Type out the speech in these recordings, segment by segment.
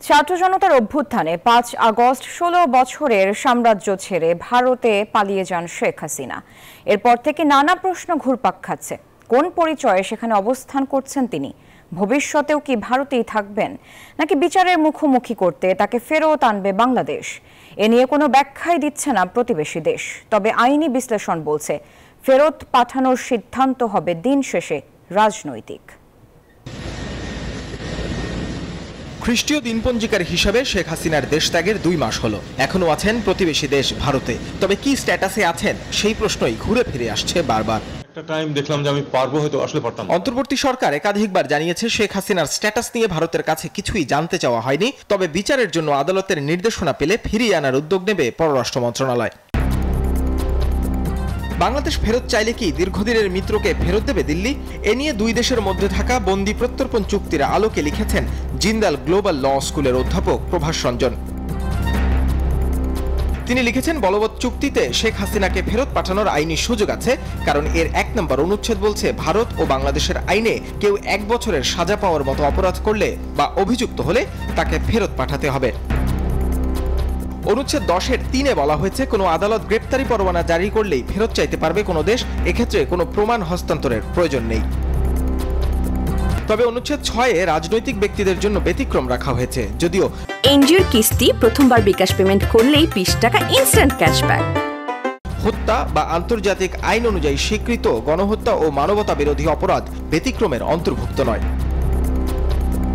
ছাত্র জনতার অভ্যুত্থানে ৫ আগস্ট ১৬ বছরের সাম্রাজ্য ছেড়ে ভারতে পালিয়ে যান শেখ হাসিনা। এরপর থেকে নানা প্রশ্ন ঘুরপাক খাচ্ছে। কোন পরিচয়ে সেখানে অবস্থান করছেন তিনি? ভবিষ্যতেও কি ভারতেই থাকবেন, নাকি বিচারের মুখোমুখি করতে তাকে ফেরত আনবে বাংলাদেশ? এ নিয়ে কোনো ব্যাখ্যাই দিচ্ছে না প্রতিবেশী দেশ। তবে আইনি বিশ্লেষণ বলছে, ফেরত পাঠানোর সিদ্ধান্ত হবে দিন শেষে রাজনৈতিক। খ্রিস্টীয় দিনপঞ্জিকার হিসাবে শেখ হাসিনার দেশ ত্যাগের ২ মাস হলো। এখনো আছেন প্রতিবেশী দেশ ভারতে। তবে কি স্ট্যাটাসে আছেন সেই প্রশ্নই ঘুরে ফিরে আসছে বারবার। একটা টাইম দেখলাম যে আমি পারবো, হয়তো আসলে পারতাম। অন্তর্বর্তী সরকার একাধিকবার জানিয়েছে শেখ হাসিনার স্ট্যাটাস নিয়ে ভারতের কাছে কিছুই জানতে চাওয়া হয়নি। তবে বিচারের জন্য আদালতের নির্দেশনা পেলে ফিরিয়ে আনার উদ্যোগ নেবে পররাষ্ট্র মন্ত্রণালয়। বাংলাদেশ ফেরত চাইলে কি দীর্ঘদিনের মিত্রকে ফেরত দেবে দিল্লি? এ নিয়ে দুই দেশের মধ্যে থাকা বন্দি প্রত্যর্পণ চুক্তির আলোকে লিখেছেন জিন্দাল গ্লোবাল ল স্কুলের অধ্যাপক প্রভাস রঞ্জন। তিনি লিখেছেন, বলবৎ চুক্তিতে শেখ হাসিনাকে ফেরত পাঠানোর আইনি সুযোগ আছে, কারণ এর ১ নম্বর অনুচ্ছেদ বলছে ভারত ও বাংলাদেশের আইনে কেউ ১ বছরের সাজা পাওয়ার মতো অপরাধ করলে বা অভিযুক্ত হলে তাকে ফেরত পাঠাতে হবে। অনুচ্ছেদ ১০-এর ৩-এ বলা হয়েছে, কোনো আদালত গ্রেপ্তারি পরোয়ানা জারি করলেই ফেরত চাইতে পারবে কোনো দেশ। এক্ষেত্রে কোনো প্রমাণ হস্তান্তরের প্রয়োজন নেই। তবে অনুচ্ছেদ ৬-এ রাজনৈতিক ব্যক্তিদের জন্য ব্যতিক্রম রাখা হয়েছে। যদিও এনজিওর কিস্তি প্রথমবার বিকাশ পেমেন্ট করলেই ২০ টাকা ইনস্ট্যান্ট ক্যাশব্যাক। হত্যা বা আন্তর্জাতিক আইন অনুযায়ী স্বীকৃত গণহত্যা ও মানবতা বিরোধী অপরাধ ব্যতিক্রমের অন্তর্ভুক্ত নয়।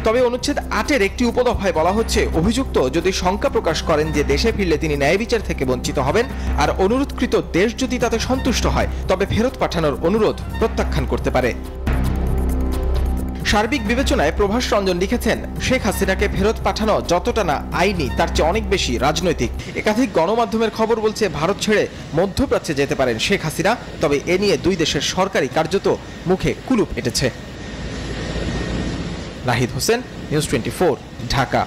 তবে অনুচ্ছেদ ৮-এর একটি উপদফায় বলা হচ্ছে, অভিযুক্ত যদি শঙ্কা প্রকাশ করেন যে দেশে ফিরলে তিনি ন্যায় বিচার থেকে বঞ্চিত হবেন, আর অনুরোধকৃত দেশ যদি তাতে সন্তুষ্ট হয়, তবে ফেরত পাঠানোর অনুরোধ প্রত্যাখ্যান করতে পারে। সার্বিক বিবেচনায় প্রভাস রঞ্জন লিখেছেন, শেখ হাসিনাকে ফেরত পাঠানো যতটা না আইনি, তার চেয়ে অনেক বেশি রাজনৈতিক। একাধিক গণমাধ্যমের খবর বলছে, ভারত ছেড়ে মধ্যপ্রাচ্যে যেতে পারেন শেখ হাসিনা। তবে এ নিয়ে দুই দেশের সরকারি কার্যত মুখে কুলুপ এঁটেছে। নাহিদ হোসেন, নিউজ 24, ঢাকা।